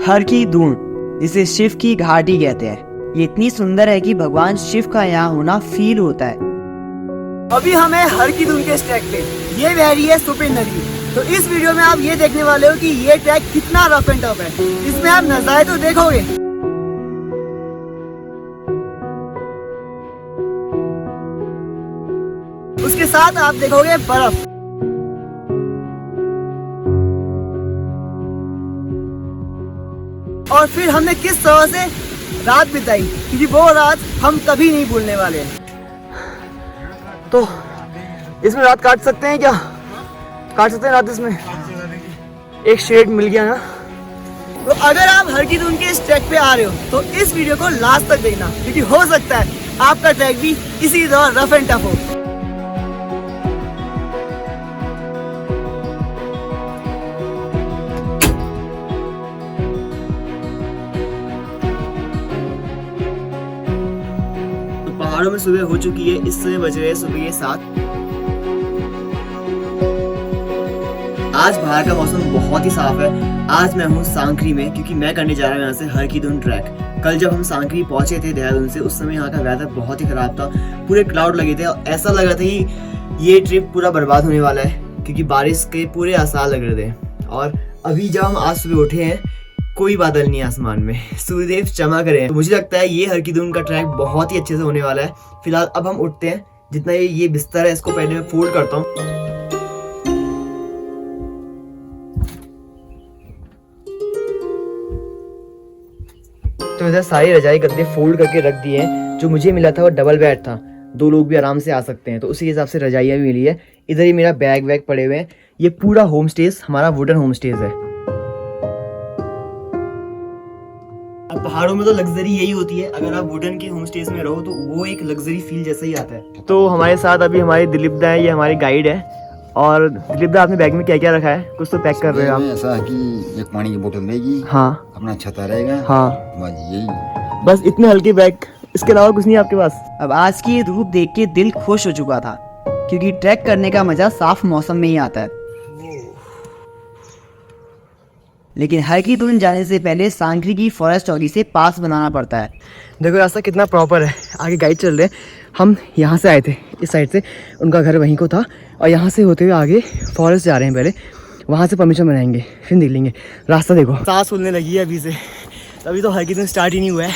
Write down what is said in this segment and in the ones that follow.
हर की दून, जिसे शिव की घाटी कहते हैं, ये इतनी सुंदर है कि भगवान शिव का यहाँ होना फील होता है। अभी हमें हर की दून के इस ट्रैक पे ये बह रही है सुपिन नदी। तो इस वीडियो में आप ये देखने वाले हो कि ये ट्रैक कितना रफ एंड टफ है। इसमें आप नजारे तो देखोगे, उसके साथ आप देखोगे बर्फ। और फिर हमने किस तरह से रात बिताई, क्योंकि वो रात हम कभी नहीं भूलने वाले हैं। तो इसमें रात काट सकते हैं क्या? काट सकते हैं रात इसमें। एक शेड मिल गया ना। तो अगर आप हर की दून के इस ट्रैक पे आ रहे हो तो इस वीडियो को लास्ट तक देखना, क्योंकि हो सकता है आपका ट्रैक भी इसी तरह रफ एंड टफ हो। पहाड़ों में सुबह हो चुकी है, इस समय बज रहे हैं सुबह के 7। आज बाहर का मौसम बहुत ही साफ है। आज मैं हूँ सांकरी में, क्योंकि मैं करने जा रहा हूँ यहाँ से हर की दून ट्रैक। कल जब हम सांकरी पहुंचे थे देहरादून से, उस समय यहाँ का वेदर बहुत ही खराब था, पूरे क्लाउड लगे थे और ऐसा लग रहा था कि ये ट्रिप पूरा बर्बाद होने वाला है, क्योंकि बारिश के पूरे आसार लग रहे थे। और अभी जब हम आज सुबह उठे हैं, कोई बादल नहीं है आसमान में, सूर्यदेव चमक रहे हैं। तो मुझे लगता है ये हर की दून का ट्रैक बहुत ही अच्छे से होने वाला है। फिलहाल अब हम उठते हैं। जितना ये बिस्तर है इसको पहले मैं फोल्ड करता हूँ। तो इधर सारी रजाई गद्दे फोल्ड करके रख दिए हैं। जो मुझे मिला था वो डबल बेड था, 2 लोग भी आराम से आ सकते हैं, तो उसी हिसाब से रजाइयाँ भी मिली है। इधर ही मेरा बैग वैग पड़े हुए हैं। ये पूरा होम स्टेज हमारा वुडन होम स्टेज है। अब पहाड़ों में तो लग्जरी यही होती है, अगर आप वुडन के होम स्टेज में रहो तो वो एक लग्जरी फील जैसा ही आता है। तो हमारे साथ अभी हमारे दिलीप दा है, ये हमारे गाइड है। और दिलीप दा, आपने बैग में क्या क्या रखा है? कुछ तो पैक कर रहे हो आप? ऐसा है कि एक पानी की बोतल रहेगी, हाँ, अपना छता रहेगा, हाँ, यही बस इतने हल्के बैग, इसके अलावा कुछ नहीं है आपके पास? अब आज की ये धूप देख के दिल खुश हो चुका था, क्योंकि ट्रैक करने का मजा साफ मौसम में ही आता है। लेकिन हर की दून जाने से पहले सांकरी की फॉरेस्ट चौकी से पास बनाना पड़ता है। देखो रास्ता कितना प्रॉपर है, आगे गाइड चल रहे हैं। हम यहाँ से आए थे, इस साइड से, उनका घर वहीं को था, और यहाँ से होते हुए आगे फॉरेस्ट जा रहे हैं। पहले वहाँ से परमिशन बनाएंगे, फिर निकलेंगे। रास्ता देखो, सांस फूलने लगी है अभी से। अभी तो हर की दून स्टार्ट ही नहीं हुआ है।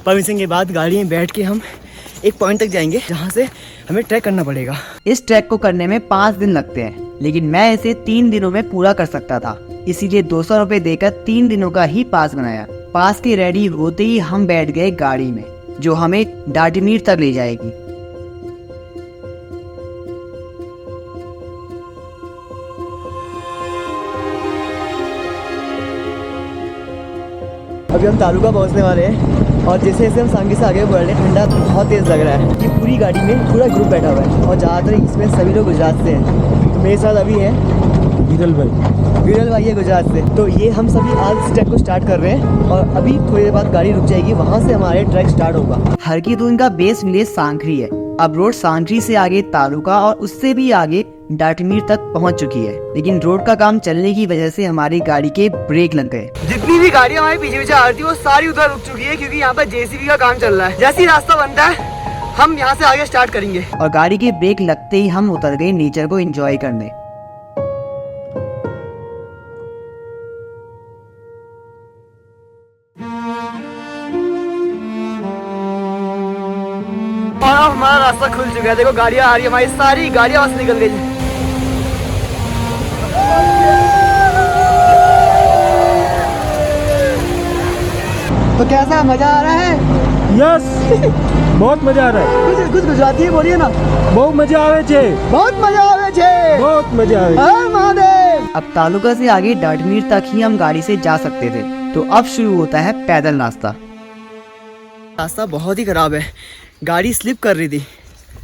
परमिशन के बाद गाड़ी में बैठ के हम एक पॉइंट तक जाएंगे, जहाँ से हमें ट्रैक करना पड़ेगा। इस ट्रैक को करने में 5 दिन लगते हैं, लेकिन मैं इसे 3 दिनों में पूरा कर सकता था, इसीलिए 200 रुपए देकर 3 दिनों का ही पास बनाया। पास के रेडी होते ही हम बैठ गए गाड़ी में, जो हमें डाटीमीर तक ले जाएगी। अभी हम तालुका पहुंचने वाले हैं, और जैसे जैसे हम सांगी से आगे बढ़ रहे हैं, ठंडा बहुत तेज लग रहा है। ये पूरी गाड़ी में पूरा ग्रुप बैठा हुआ है, और ज़्यादातर इसमें सभी लोग गुजरात से हैं। तो मेरे साथ अभी है विरल भाई है गुजरात से। तो ये हम सभी आज इस ट्रैक को स्टार्ट कर रहे हैं, और अभी थोड़ी देर बाद गाड़ी रुक जाएगी, वहाँ से हमारे ट्रैक स्टार्ट होगा। हर की दून का बेस विलेज सांकरी है। अब रोड सांकरी से आगे तालुका और उससे भी आगे डाटीमीर तक पहुंच चुकी है, लेकिन रोड का काम चलने की वजह से हमारी गाड़ी के ब्रेक लग गए। जितनी भी गाड़ियां हमारे पीछे पीछे आ रही थी वो सारी उधर रुक चुकी है, क्योंकि यहाँ पर जेसीबी का काम चल रहा है। जैसे ही रास्ता बनता है हम यहाँ से आगे स्टार्ट करेंगे। और गाड़ी के ब्रेक लगते ही हम उतर गए नेचर को एंजॉय करने। और अब हमारा रास्ता खुल चुका है। देखो गाड़ियां आ रही है, हमारी सारी गाड़ियां वहां से निकल गई। तो कैसा मजा आ रहा है? यस बहुत मजा आ रहा है। कुछ गुजराती बोलिए ना। बहुत मजा आवे छे, बहुत मजा आवे छे, बहुत मजा आवे। हर महादेव। अब तालुका से आगे डाटीमीर तक ही हम गाड़ी से जा सकते थे, तो अब शुरू होता है पैदल रास्ता। रास्ता बहुत ही खराब है, गाड़ी स्लिप कर रही थी,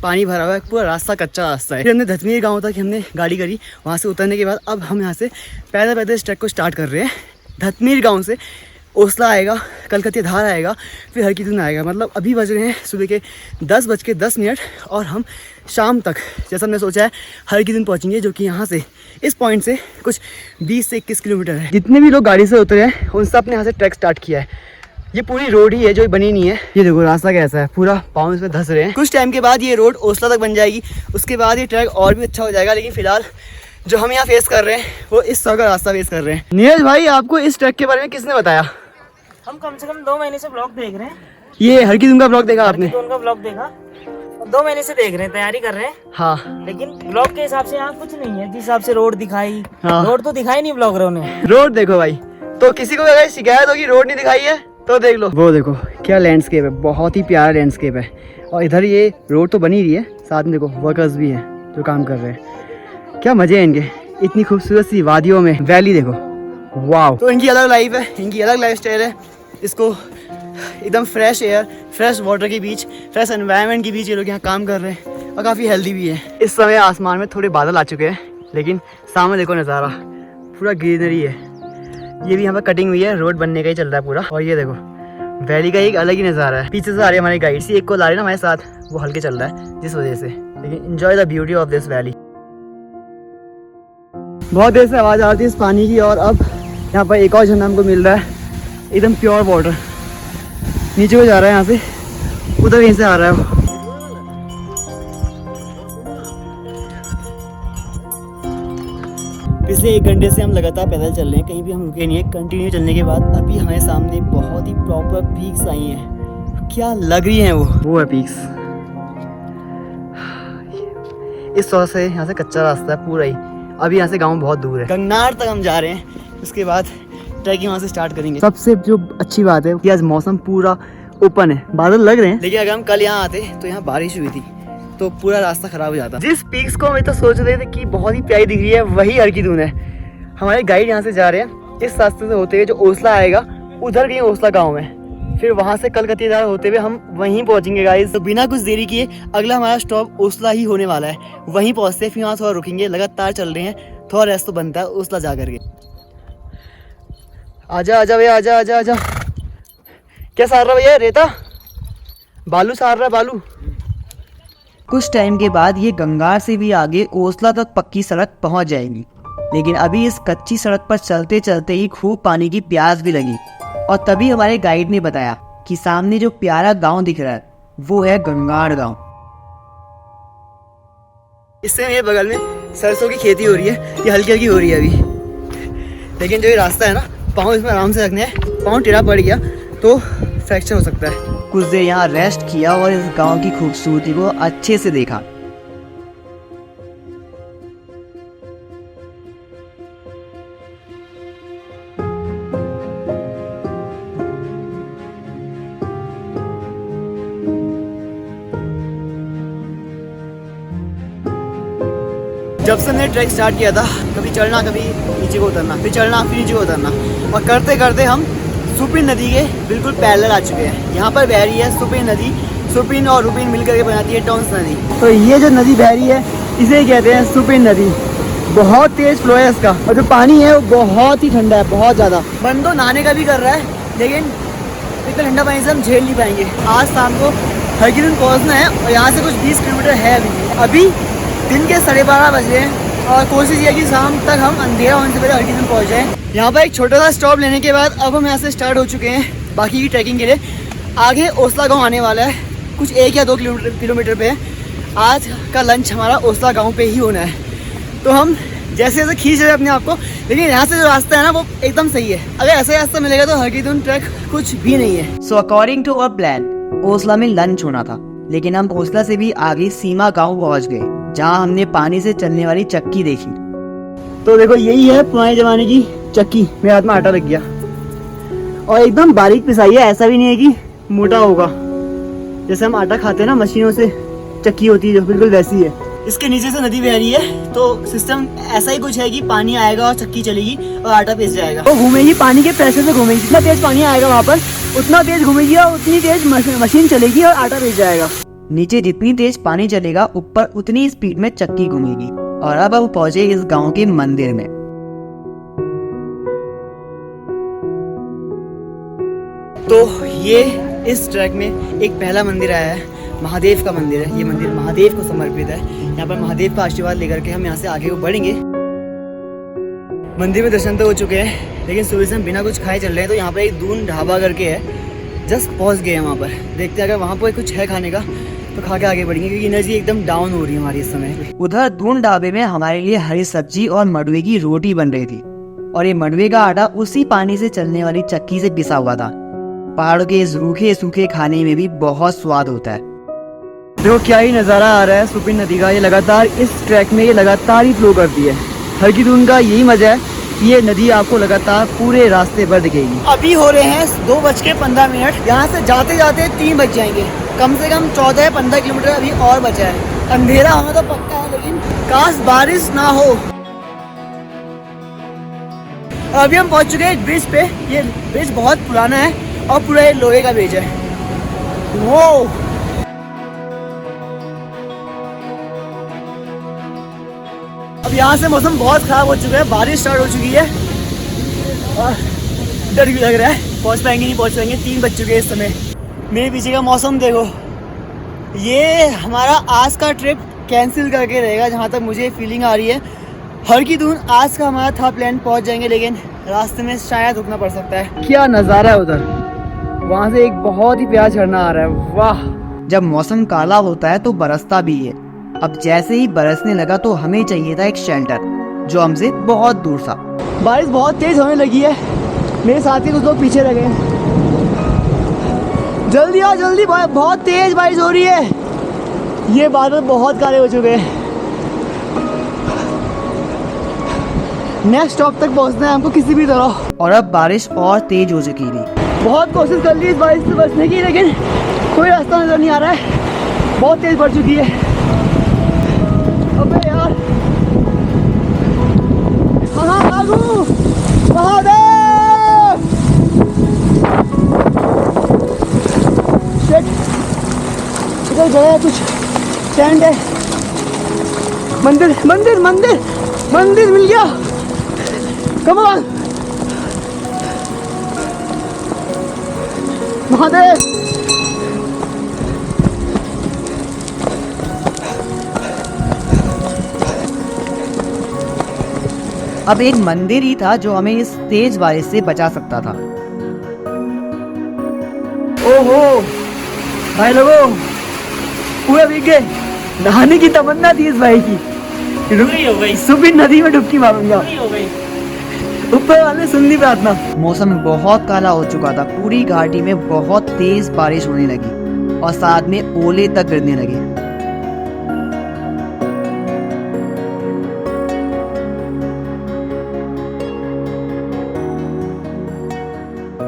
पानी भरा हुआ है, पूरा रास्ता कच्चा रास्ता है। फिर हमने धतमीर गांव तक हमने गाड़ी करी, वहाँ से उतरने के बाद अब हम यहाँ से पैदल पैदल इस ट्रैक को स्टार्ट कर रहे हैं। धतमीर गांव से ओसला आएगा, कलकत्ते धार आएगा, फिर हरकीदुन आएगा। मतलब अभी बज रहे हैं सुबह के 10:10 और हम शाम तक जैसा हमने सोचा है हरकीदुन पहुंचेंगे, जो कि यहाँ से इस पॉइंट से कुछ 20 से 21 किलोमीटर है। जितने भी लोग गाड़ी से उतरे हैं उन सब ने यहाँ से ट्रैक स्टार्ट किया है। ये पूरी रोड ही है जो बनी नहीं है। ये देखो रास्ता कैसा है, पूरा पाँव इसमें धंस रहे हैं। कुछ टाइम के बाद ये रोड ओसला तक बन जाएगी, उसके बाद ये ट्रैक और भी अच्छा हो जाएगा। लेकिन फिलहाल जो हम यहाँ फेस कर रहे हैं वो इस तरह का रास्ता फेस कर रहे हैं। नीरज भाई, आपको इस ट्रैक के बारे में किसने बताया? हम कम से कम 2 महीने से ब्लॉग देख रहे हैं। ये हरकीदुन का ब्लॉग देखा आपने? उनका ब्लॉग देखा और 2 महीने से देख रहे हैं, तैयारी कर रहे हैं। हाँ, लेकिन ब्लॉग के हिसाब से यहाँ कुछ नहीं है। जिस हिसाब से रोड दिखाई, हाँ। रोड तो दिखाई नहीं ब्लॉगरों ने। रोड देखो भाई, तो किसी को अगर शिकायत होगी रोड नहीं दिखाई है तो देख लो, वो देखो क्या लैंडस्केप है, बहुत ही प्यारा लैंडस्केप है। और इधर ये रोड तो बनी रही है, साथ में देखो वर्कर्स भी हैं जो काम कर रहे हैं। क्या मजे हैं इनके, इतनी खूबसूरत सी वादियों में, वैली देखो, वाह। तो इनकी अलग लाइफ है, इनकी अलग लाइफ स्टाइल है। इसको एकदम फ्रेश एयर, फ्रेश वाटर के बीच, फ्रेश एनवायरनमेंट के बीच ये लोग यहाँ काम कर रहे हैं और काफ़ी हेल्दी भी है। इस समय आसमान में थोड़े बादल आ चुके हैं, लेकिन सामने देखो नज़ारा, पूरा ग्रीनरी है। ये भी यहाँ पर कटिंग हुई है, रोड बनने का ही चल रहा है पूरा। और ये देखो वैली का एक अलग ही नज़ारा है। पीछे से आ रही है हमारी गाइड सी, एक को ला रही है ना हमारे साथ, वो हल्के चल रहा है जिस वजह से। लेकिन enjoy the beauty of this valley. बहुत देर से आवाज़ आ रही थी इस पानी की, और अब यहाँ पर एक और झरना हमको मिल रहा है, एकदम प्योर वाटर। नीचे को जा रहा है यहाँ से, उधर कहीं से आ रहा है वो। पिछले 1 घंटे से हम लगातार पैदल चल रहे हैं, कहीं भी हम रुके नहीं है। कंटिन्यू चलने के बाद अभी हमारे सामने बहुत ही प्रॉपर पीक्स आई हैं। क्या लग रही हैं वो है पीक्स। इस तरह से यहाँ से कच्चा रास्ता है पूरा ही। अभी यहाँ से गांव बहुत दूर है, गंगनार तक हम जा रहे हैं। उसके बाद ट्रैकिंग वहाँ से स्टार्ट करेंगे। सबसे जो अच्छी बात है कि आज मौसम पूरा ओपन है, बादल लग रहे हैं, लेकिन अगर हम कल यहाँ आते तो यहाँ बारिश हुई थी तो पूरा रास्ता खराब हो जाता। जिस पीक्स को हम तो सोच रहे थे कि बहुत ही प्यारी दिख रही है, वही हरकीदुन है। हमारे गाइड यहाँ से जा रहे हैं, इस रास्ते से होते हुए जो ओसला आएगा, उधर कहीं ओसला गाँव है, फिर वहाँ से कलकत्ते धार होते हुए हम वहीं पहुँचेंगे गाइस। तो बिना कुछ देरी किए अगला हमारा स्टॉप ओसला ही होने वाला है, वहीं पहुँचते हैं, फिर वहाँ थोड़ा रुकेंगे। लगातार चल रहे हैं, थोड़ा रेस्ट तो बनता है ओसला जा करके। आजा आजा भैया, आजा आजा आजा। क्या सार रहा भैया? रेता बालू सार रहा है, बालू। कुछ टाइम के बाद ये गंगार से भी आगे ओसला तक पक्की सड़क पहुंच जाएगी, लेकिन अभी इस कच्ची सड़क पर चलते चलते ही खूब पानी की प्यास भी लगी। और तभी हमारे गाइड ने बताया कि सामने जो प्यारा गांव दिख रहा है वो है गंगार गांव। इससे मेरे बगल में सरसों की खेती हो रही है, ये हल्की हल्की हो रही है अभी। लेकिन जो ये रास्ता है ना, पाँव इसमें आराम से रखने हैं, पाँव टेढ़ा पड़ गया तो फ्रैक्चर हो सकता है। कुछ देर यहाँ रेस्ट किया और इस गांव की खूबसूरती को अच्छे से देखा। जब से हमने ट्रैक स्टार्ट किया था, कभी चढ़ना कभी नीचे को उतरना, फिर चढ़ना फिर नीचे को उतरना, और करते करते हम सुपिन नदी के बिल्कुल पैरेलल आ चुके हैं। यहाँ पर बह रही है सुपिन नदी, सुपिन और रुपिन मिलकर के बनाती है टॉन्स नदी। तो ये जो नदी बह रही है इसे कहते हैं सुपिन नदी। बहुत तेज फ्लो है इसका, और जो पानी है वो बहुत ही ठंडा है, बहुत ज़्यादा। मन तो नहाने का भी कर रहा है, लेकिन इतना ठंडा पानी से हम झेल नहीं पाएंगे। आज शाम को हरकीदुन पहुँचना है और यहाँ से कुछ 20 किलोमीटर है। अभी दिन के 12:30 बज रहे हैं और कोशिश ये है कि शाम तक हम अंधेरा होने से पहले हरकीदुन पहुँच जाएँ। यहाँ पर एक छोटा सा स्टॉप लेने के बाद अब हम यहाँ से स्टार्ट हो चुके हैं बाकी की ट्रैकिंग के लिए। आगे ओसला गांव आने वाला है, कुछ 1 या 2 किलोमीटर पे है। आज का लंच हमारा ओसला गांव पे ही होना है। तो हम जैसे जैसे खींच रहे हैं अपने आप को, लेकिन यहाँ से जो रास्ता है ना वो एकदम सही है। अगर ऐसा रास्ता मिलेगा तो हरकीदुन ट्रैक कुछ भी नहीं है। So according to our plan ओसला में लंच होना था, लेकिन हम ओसला से भी आगे सीमा गाँव पहुँच गए, जहाँ हमने पानी से चलने वाली चक्की देखी। तो देखो यही है पुराने जमाने की चक्की। मेरे हाथ में आटा लग गया और एकदम बारीक पिसाई है, ऐसा भी नहीं है कि मोटा होगा। जैसे हम आटा खाते हैं ना मशीनों से, चक्की होती है जो, बिल्कुल वैसी है। इसके नीचे से नदी बह रही है, तो सिस्टम ऐसा ही कुछ है कि पानी आएगा और चक्की चलेगी और आटा पिस जाएगा। वो घूमेगी, पानी के प्रेशर से घूमेगी। जितना तेज पानी आएगा वहाँ पर उतना तेज घूमेगी और उतनी तेज मशीन चलेगी और आटा पिस जाएगा। नीचे जितनी तेज पानी चलेगा ऊपर उतनी स्पीड में चक्की घूमेगी। और अब हम पहुंचे इस गांव के मंदिर में। तो ये इस ट्रैक में एक पहला मंदिर आया है, महादेव का मंदिर है। ये मंदिर महादेव को समर्पित है। यहाँ पर महादेव का आशीर्वाद लेकर के हम यहाँ से आगे को बढ़ेंगे। मंदिर में दर्शन तो हो चुके हैं, लेकिन सुबह से हम बिना कुछ खाए चल रहे हैं। तो यहाँ पर एक दून ढाबा करके है, जस्ट पहुँच गए हैं वहाँ पर। देखते हैं अगर वहाँ पर कुछ है खाने का तो खा के आगे बढ़ेंगे, क्योंकि एनर्जी एकदम डाउन हो रही है हमारी इस समय। उधर दून ढाबे में हमारे लिए हरी सब्जी और मडवे की रोटी बन रही थी, और ये मडवे का आटा उसी पानी से चलने वाली चक्की से पिसा हुआ था। पहाड़ों के इस रूखे सूखे खाने में भी बहुत स्वाद होता है। देखो क्या ही नज़ारा आ रहा है सुपिन नदी का। ये लगातार इस ट्रैक में ये लगातार ही फ्लो करती है। हर की दून का यही मजा है, ये नदी आपको लगातार पूरे रास्ते पर दिखेगी। अभी हो रहे हैं 2:15। यहाँ से जाते जाते 3 बज जाएंगे। कम से कम 14-15 किलोमीटर अभी और बचा है। अंधेरा होना तो पक्का है, लेकिन काश बारिश ना हो। अभी हम पहुंच चुके हैं ब्रिज पे। ये ब्रिज बहुत पुराना है और पूरा ये लोहे का ब्रिज है। वो अब यहाँ से मौसम बहुत खराब हो चुका है, बारिश स्टार्ट हो चुकी है और डर भी लग रहा है पहुँच पाएंगे नहीं पहुँच पाएंगे। 3 बज चुके हैं इस समय। मेरे पीछे का मौसम देखो, ये हमारा आज का ट्रिप कैंसिल करके रहेगा जहाँ तक मुझे फीलिंग आ रही है। हर की दून आज का हमारा था प्लान, पहुँच जाएंगे, लेकिन रास्ते में शायद रुकना पड़ सकता है। क्या नज़ारा है उधर, वहाँ से एक बहुत ही प्यारा झरना आ रहा है। वाह। जब मौसम काला होता है तो बरसता भी है। अब जैसे ही बरसने लगा तो हमें चाहिए था एक शेल्टर जो हमसे बहुत दूर था। बारिश बहुत तेज होने लगी है, मेरे साथी कुछ लोग पीछे रह गए। जल्दी आओ जल्दी, बहुत तेज बारिश हो रही है। ये बादल बहुत काले हो चुके हैं। नेक्स्ट स्टॉप तक पहुंचना है हमको किसी भी तरह। और अब बारिश और तेज हो चुकी थी। बहुत कोशिश कर ली इस बारिश से बचने की, लेकिन कोई रास्ता नजर नहीं आ रहा है। बहुत तेज बढ़ चुकी है। अबे यार, हाँ भागू महादेव। इधर जगह है, कुछ स्टैंड है। मंदिर मंदिर मंदिर मंदिर मिल गया। Come on Mahadev. अब एक मंदिर ही था जो हमें इस तेज बारिश से बचा सकता था। ओहो भाई लोगों, पूरे भीग गए। नहाने की तमन्ना थी इस भाई की। सुपिन नदी में डुबकी मारूंगा। ऊपर वाले सुन ली प्रार्थना। मौसम बहुत काला हो चुका था। पूरी घाटी में बहुत तेज बारिश होने लगी और साथ में ओले तक गिरने लगे।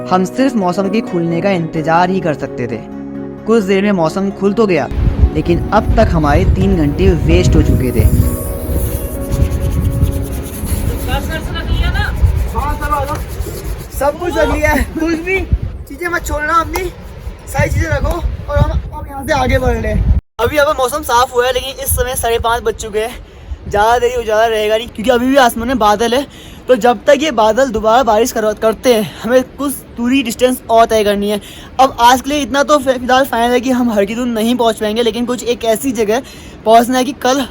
हम सिर्फ मौसम के खुलने का इंतजार ही कर सकते थे। कुछ देर में मौसम खुल तो गया, लेकिन अब तक हमारे 3 घंटे वेस्ट हो चुके थे। सब कुछ रख लिया है, कुछ भी चीजें मत छोड़ना, अपनी सारी चीजें रखो और हम अब यहाँ से आगे बढ़ रहे हैं। अभी अब मौसम साफ हुआ है, लेकिन इस समय 5:30 बज चुके हैं। ज़्यादा देरी उजाला रहेगा नहीं, क्योंकि अभी भी आसमान में बादल है। तो जब तक ये बादल दोबारा बारिश करते हैं, हमें कुछ दूरी डिस्टेंस और तय करनी है। अब आज के लिए इतना तो फिलहाल फाइनल है कि हम हर की दून नहीं पहुँच पाएंगे, लेकिन कुछ एक ऐसी जगह पहुँचना है कि कल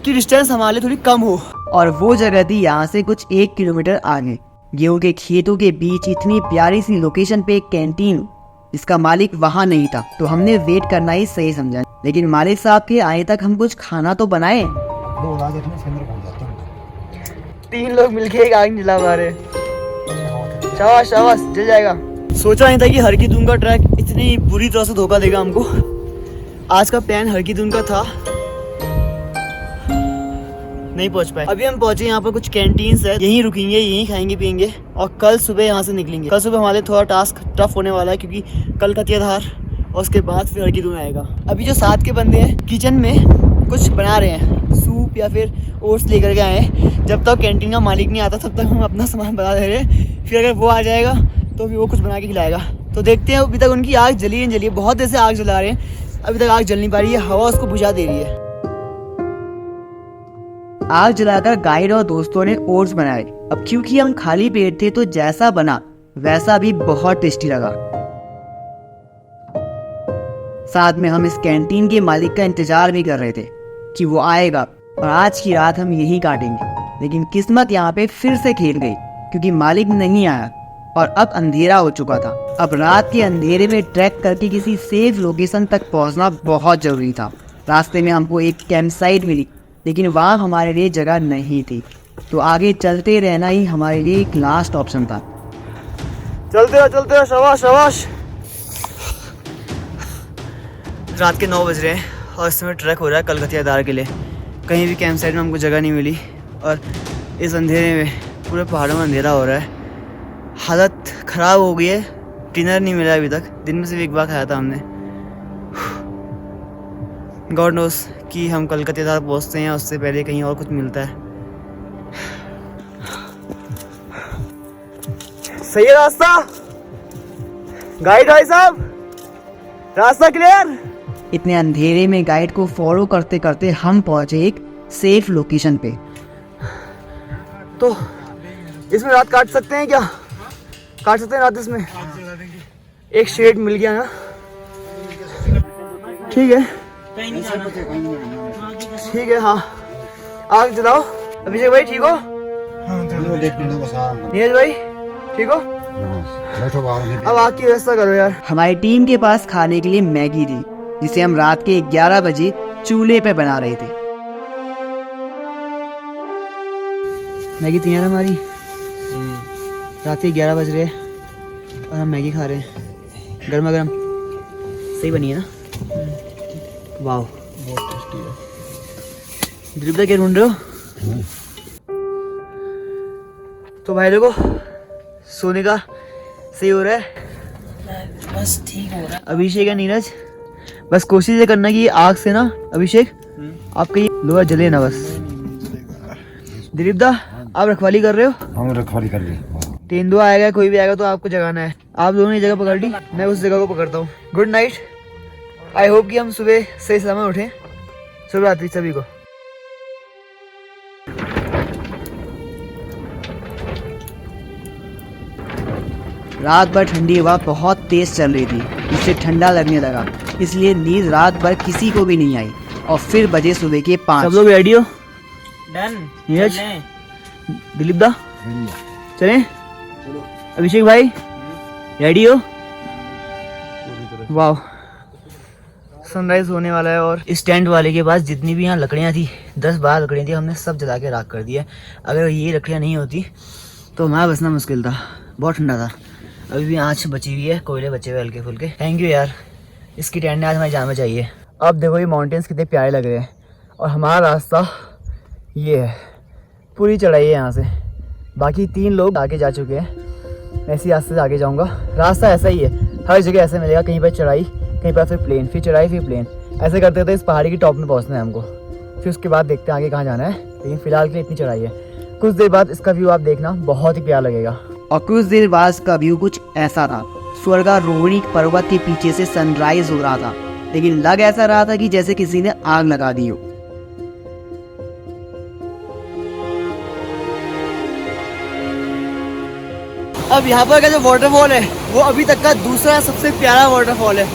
की डिस्टेंस हमारे लिए थोड़ी कम हो। और वो जगह थी यहाँ से कुछ 1 किलोमीटर आगे, गेहूं के खेतों के बीच इतनी प्यारी सी लोकेशन पे एक कैंटीन, जिसका मालिक वहाँ नहीं था। तो हमने वेट करना ही सही समझा, लेकिन मालिक साहब के आए तक हम कुछ खाना तो बनाए। 3 लोग मिलके एक आग जला पा रहे। शाबाश शाबाश, जल जाएगा। सोचा नहीं था कि हर की दून का ट्रैक इतनी बुरी तरह से धोखा देगा हमको। आज का प्लान हर की दून का था, नहीं पहुंच पाए। अभी हम पहुंचे यहाँ पर कुछ कैंटीन्स है, यहीं रुकेंगे, यहीं खाएंगे पियेंगे और कल सुबह यहाँ से निकलेंगे। कल सुबह हमारे थोड़ा टास्क टफ होने वाला है, क्योंकि कल का त्योहार और उसके बाद फिर हर की दून आएगा। अभी जो साथ के बंदे हैं किचन में कुछ बना रहे हैं, सूप या फिर ओट्स लेकर के आए हैं। जब तक कैंटीन का मालिक नहीं आता तब तक हम अपना सामान बना दे रहे हैं, फिर अगर वो आ जाएगा तो फिर वो कुछ बना के खिलाएगा। तो देखते हैं। अभी तक उनकी आग जली नहीं जली है, बहुत देर से आग जला रहे हैं, अभी तक आग जल नहीं पा रही है, हवा उसको बुझा दे रही है। आग जलाकर गाइड और दोस्तों ने ओट्स बनाए। अब क्योंकि हम खाली पेट थे तो जैसा बना वैसा भी बहुत टेस्टी लगा। साथ में हम इस कैंटीन के मालिक का इंतजार भी कर रहे थे कि वो आएगा और आज की रात हम यहीं काटेंगे। लेकिन किस्मत यहाँ पे फिर से खेल गई क्योंकि मालिक नहीं आया और अब अंधेरा हो चुका था। अब रात के अंधेरे में ट्रैक करके किसी सेफ लोकेशन तक पहुँचना बहुत ज़रूरी था। रास्ते में हमको एक कैंप साइट मिली लेकिन वहाँ हमारे लिए जगह नहीं थी, तो आगे चलते रहना ही हमारे लिए एक लास्ट ऑप्शन था। चलते रहो शाबाश शाबाश। रात के 9 बज रहे हैं और इस समय ट्रैक हो रहा है कलकतिया दार के लिए। कहीं भी कैंप साइट में हमको जगह नहीं मिली और इस अंधेरे में पूरे पहाड़ों में अंधेरा हो रहा है। हालत ख़राब हो गई है, डिनर नहीं मिला अभी तक। दिन में सिर्फ एक बार खाया था हमने। गॉड नोस कि हम कलकतिया दार पहुँचते हैं उससे पहले कहीं और कुछ मिलता है। सही है रास्ता? गाइड भाई साहब, रास्ता क्लियर? इतने अंधेरे में गाइड को फॉलो करते करते हम पहुंचे एक सेफ लोकेशन पे। तो इसमें रात काट सकते हैं क्या? काट सकते हैं रात इसमें? एक शेड मिल गया ना, ठीक है ठीक है। हाँ आग जलाओ। अभिषेक भाई ठीक हो? नीरज भाई ठीक हो? अब आग की व्यवस्था करो यार। हमारी टीम के पास खाने के लिए मैगी थी जिसे हम रात के 11 बजे चूल्हे पे बना रहे थे। मैगी तैयार है हमारी। रात के 11 बज रहे हैं और हम मैगी खा रहे हैं गर्मा गर्म। सही बनी है ना? वाह बहुत टेस्टी है। दिलीप दा क्या ढूंढ रहे हो? तो भाई देखो सोने का सही हो रहा है? बस ठीक हो रहा है। अभिषेक या नीरज बस कोशिश ये करना कि आग से ना, अभिषेक आपका ये लोहा जले ना बस। दिलीप दा आप रखवाली कर रहे हो? हम रखवाली कर रहे। तेंदुआ आएगा कोई भी आएगा तो आपको जगाना है। आप दोनों ने जगह पकड़ ली, मैं उस जगह को पकड़ता हूँ। Good night. आई होप कि हम सुबह सही समय उठें। शुभ रात्रि सभी को। रात भर ठंडी हवा बहुत तेज चल रही थी, इससे ठंडा लगने लगा, इसलिए नींद रात भर किसी को भी नहीं आई। और फिर बजे सुबह के 5। सब लोग रेडी हो? डन। नीरज, चलें। दिलीप दा चलें? अभिषेक भाई रेडी हो? वाह सनराइज होने वाला है और इस टेंट वाले के पास जितनी भी यहाँ लकड़ियाँ थी 10-12 लकड़ियाँ थी, हमने सब जला के राख कर दिया। अगर ये लकड़ियाँ नहीं होती तो हमारा बचना मुश्किल था, बहुत ठंडा था। अभी भी आँच बची हुई है, कोयले बचे हुए हल्के फुल्के। थैंक यू यार, इसकी टेंट ने आज हमारी जान बचाई है। अब देखो ये माउंटेन्स कितने प्यारे लग रहे हैं और हमारा रास्ता ये है, पूरी चढ़ाई है यहाँ से। बाकी 3 लोग आगे जा चुके हैं, मैं इसी रास्ते से आगे जाऊँगा। रास्ता ऐसा ही है, हर जगह ऐसा मिलेगा, कहीं पर चढ़ाई, कहीं पर फिर प्लेन, फिर चढ़ाई, फिर प्लेन। ऐसे करते करते इस पहाड़ी की टॉप में पहुँचना है हमको। फिर उसके बाद देखते हैं आगे कहाँ जाना है, लेकिन फिलहाल के लिए इतनी चढ़ाई है। कुछ देर बाद इसका व्यू आप देखना, बहुत ही प्यारा लगेगा। और कुछ देर बाद इसका व्यू कुछ ऐसा था। स्वर्गारोहिणी पर्वत के पीछे से सनराइज हो रहा था, लेकिन लग ऐसा रहा था कि जैसे किसी ने आग लगा दी हो। अब यहाँ पर का जो वाटरफॉल है वो अभी तक का दूसरा सबसे प्यारा वाटरफॉल है।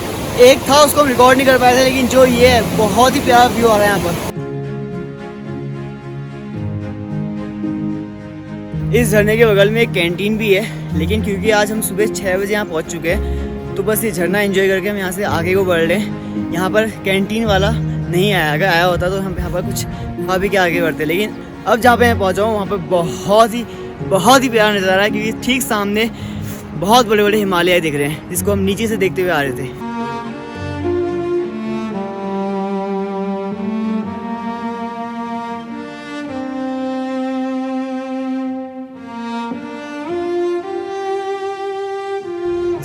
एक था उसको हम रिकॉर्ड नहीं कर पाए थे, लेकिन जो ये है बहुत ही प्यारा व्यू आ रहा है यहाँ पर। इस झरने के बगल में एक कैंटीन भी है, लेकिन क्योंकि आज हम सुबह 6 बजे यहाँ पहुँच चुके हैं तो बस ये झरना एंजॉय करके हम यहाँ से आगे को बढ़ रहे हैं। यहाँ पर कैंटीन वाला नहीं आया, अगर आया होता तो हम यहाँ पर कुछ खा पी के आगे बढ़ते। लेकिन अब जहाँ पे मैं पहुँचा हूँ वहाँ पर बहुत ही प्यारा नज़ारा है, क्योंकि ठीक सामने बहुत बड़े बड़े हिमालय दिख रहे हैं जिसको हम नीचे से देखते हुए आ रहे थे।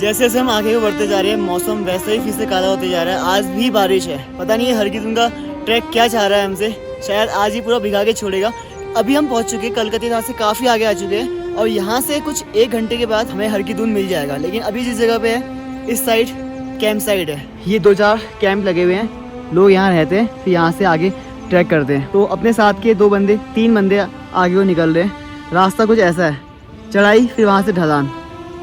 जैसे जैसे हम आगे को बढ़ते जा रहे हैं मौसम वैसे ही फिर से काला होते जा रहा है। आज भी बारिश है, पता नहीं है हरकिदुन का ट्रैक क्या चाह रहा है हमसे, शायद आज ही पूरा भिगा के छोड़ेगा। अभी हम पहुंच चुके हैं कलकत्ता से काफ़ी आगे आ चुके हैं और यहाँ से कुछ 1 घंटे के बाद हमें हरकिदुन मिल जाएगा। लेकिन अभी जिस जगह पे है इस साइड कैंप साइड है, ये 2-4 कैंप लगे हुए हैं, लोग यहाँ रहते हैं, फिर यहाँ से आगे ट्रैक करते हैं। तो अपने साथ के 3 बंदे आगे को निकल रहे हैं। रास्ता कुछ ऐसा है, चढ़ाई फिर वहाँ से ढलान,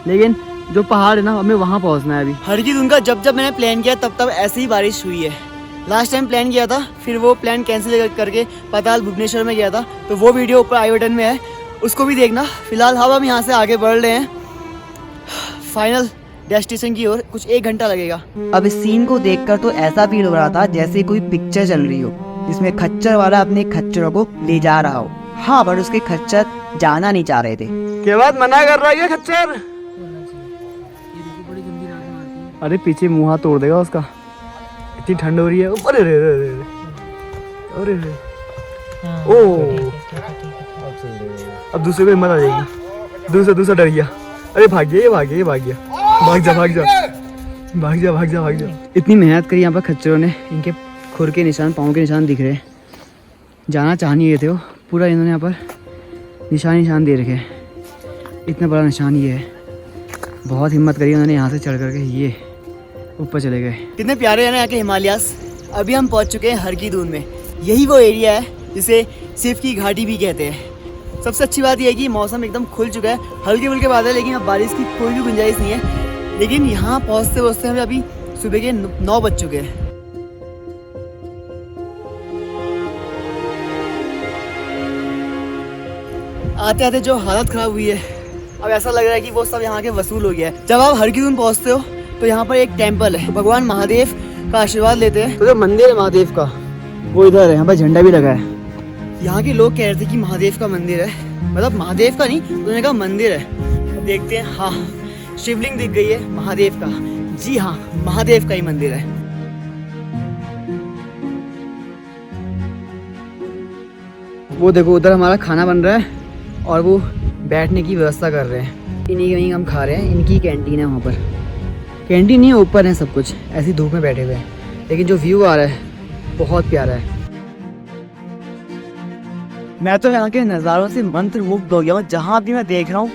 लेकिन जो पहाड़ है ना हमें वहाँ पहुँचना है अभी। हरकी का जब मैंने प्लान किया तब ऐसे ही बारिश हुई है। लास्ट टाइम प्लान किया था, फिर वो प्लान कैंसिल करके पाताल भुवनेश्वर में गया था, तो वो वीडियो ऊपर आई बटन में है, उसको भी देखना। फिलहाल हम यहाँ से आगे बढ़ रहे हैं फाइनल डेस्टिनेशन की ओर। कुछ 1 घंटा लगेगा। अब इस सीन को देखकर तो ऐसा फील हो रहा था जैसे कोई पिक्चर चल रही हो जिसमें खच्चर वाला अपने खच्चरों को ले जा रहा हो। हाँ, पर उसके खच्चर जाना नहीं चाह रहे थे। के बाद मना कर रहा है खच्चर। अरे पीछे मुंह हाथ तोड़ देगा उसका, इतनी ठंड हो रही है। अरे रे रे रे अरे रे ओ, अब दूसरे को हिम्मत आ जाएगी। दूसरा डर गया। अरे भाग गया, भाग जा। इतनी मेहनत करी यहाँ पर खच्चरों ने, इनके खुर के निशान, पाँव के निशान दिख रहे हैं। जाना चाह नहीं रहे थे वो, पूरा इन्होंने यहाँ पर निशान दे रखे हैं। इतना बड़ा निशान ये है। बहुत हिम्मत करी उन्होंने यहाँ से चढ़ करके ये ऊपर चले गए। कितने प्यारे हैं ना यहाँ के हिमालयास। अभी हम पहुँच चुके हैं हरकी-दून में। यही वो एरिया है जिसे सिर्फ की घाटी भी कहते हैं। सबसे अच्छी बात यह है कि मौसम एकदम खुल चुका है, हल्के फुल्के बादल, लेकिन अब बारिश की कोई भी गुंजाइश नहीं है। लेकिन यहाँ पहुँचते हमें अभी सुबह के 9 बज चुके हैं। आते आते जो हालत खराब हुई है, अब ऐसा लग रहा है कि वो सब यहाँ के वसूल हो गया है। जब आप हरकी-दून पहुँचते हो तो यहाँ पर एक टेम्पल है, भगवान महादेव का आशीर्वाद लेते हैं। तो जो मंदिर है महादेव का वो इधर है, यहाँ पर झंडा भी लगा है। यहाँ के लोग कह रहे थे कि महादेव का मंदिर है, मतलब महादेव का नहीं, उन्होंने कहा मंदिर है। तो देखते हैं। हाँ, शिवलिंग दिख गई है महादेव का। जी हाँ, महादेव का ही मंदिर है। वो देखो उधर हमारा खाना बन रहा है और वो बैठने की व्यवस्था कर रहे हैं। इन्हीं वहीं हम खा रहे हैं, इनकी कैंटीन है वहाँ पर। कैंटीन नहीं है, ऊपर है सब कुछ, ऐसी धूप में बैठे हुए हैं। लेकिन जो व्यू आ रहा है बहुत प्यारा है। मैं तो यहाँ के नज़ारों से मंत्रमुग्ध हो गया हूँ। जहाँ भी मैं देख रहा हूँ,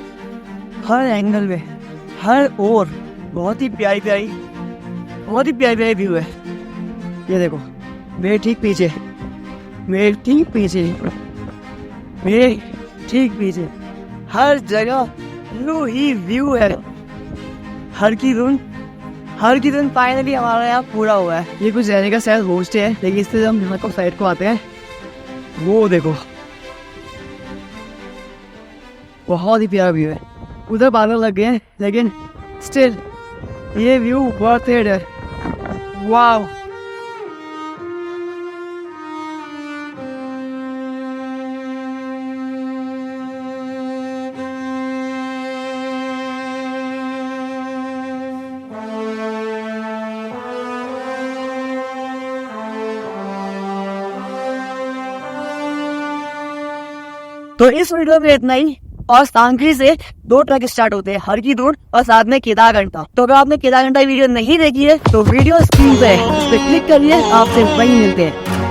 हर एंगल में, हर ओर बहुत ही प्यारी व्यू है। ये देखो मेरे ठीक पीछे हर जगह व्यू ही व्यू है। हरकी-दून फाइनली हमारा यहाँ पूरा हुआ है। ये कुछ रहने का शायद होम स्टे है, लेकिन इससे हम यहाँ को साइड को आते हैं, वो देखो बहुत ही प्यारा व्यू है। उधर बादल लग गए हैं, लेकिन स्टिल ये व्यू वर्थ इट है। वाव। तो इस वीडियो में इतना ही। और सांकरी से 2 ट्रैक स्टार्ट होते हैं, हरकी-दून और साथ में केदारघंटा। तो अगर आपने केदारघंटा वीडियो नहीं देखी है तो वीडियो स्क्रीन पे है, उस पर क्लिक करिए। आपसे वहीं मिलते हैं।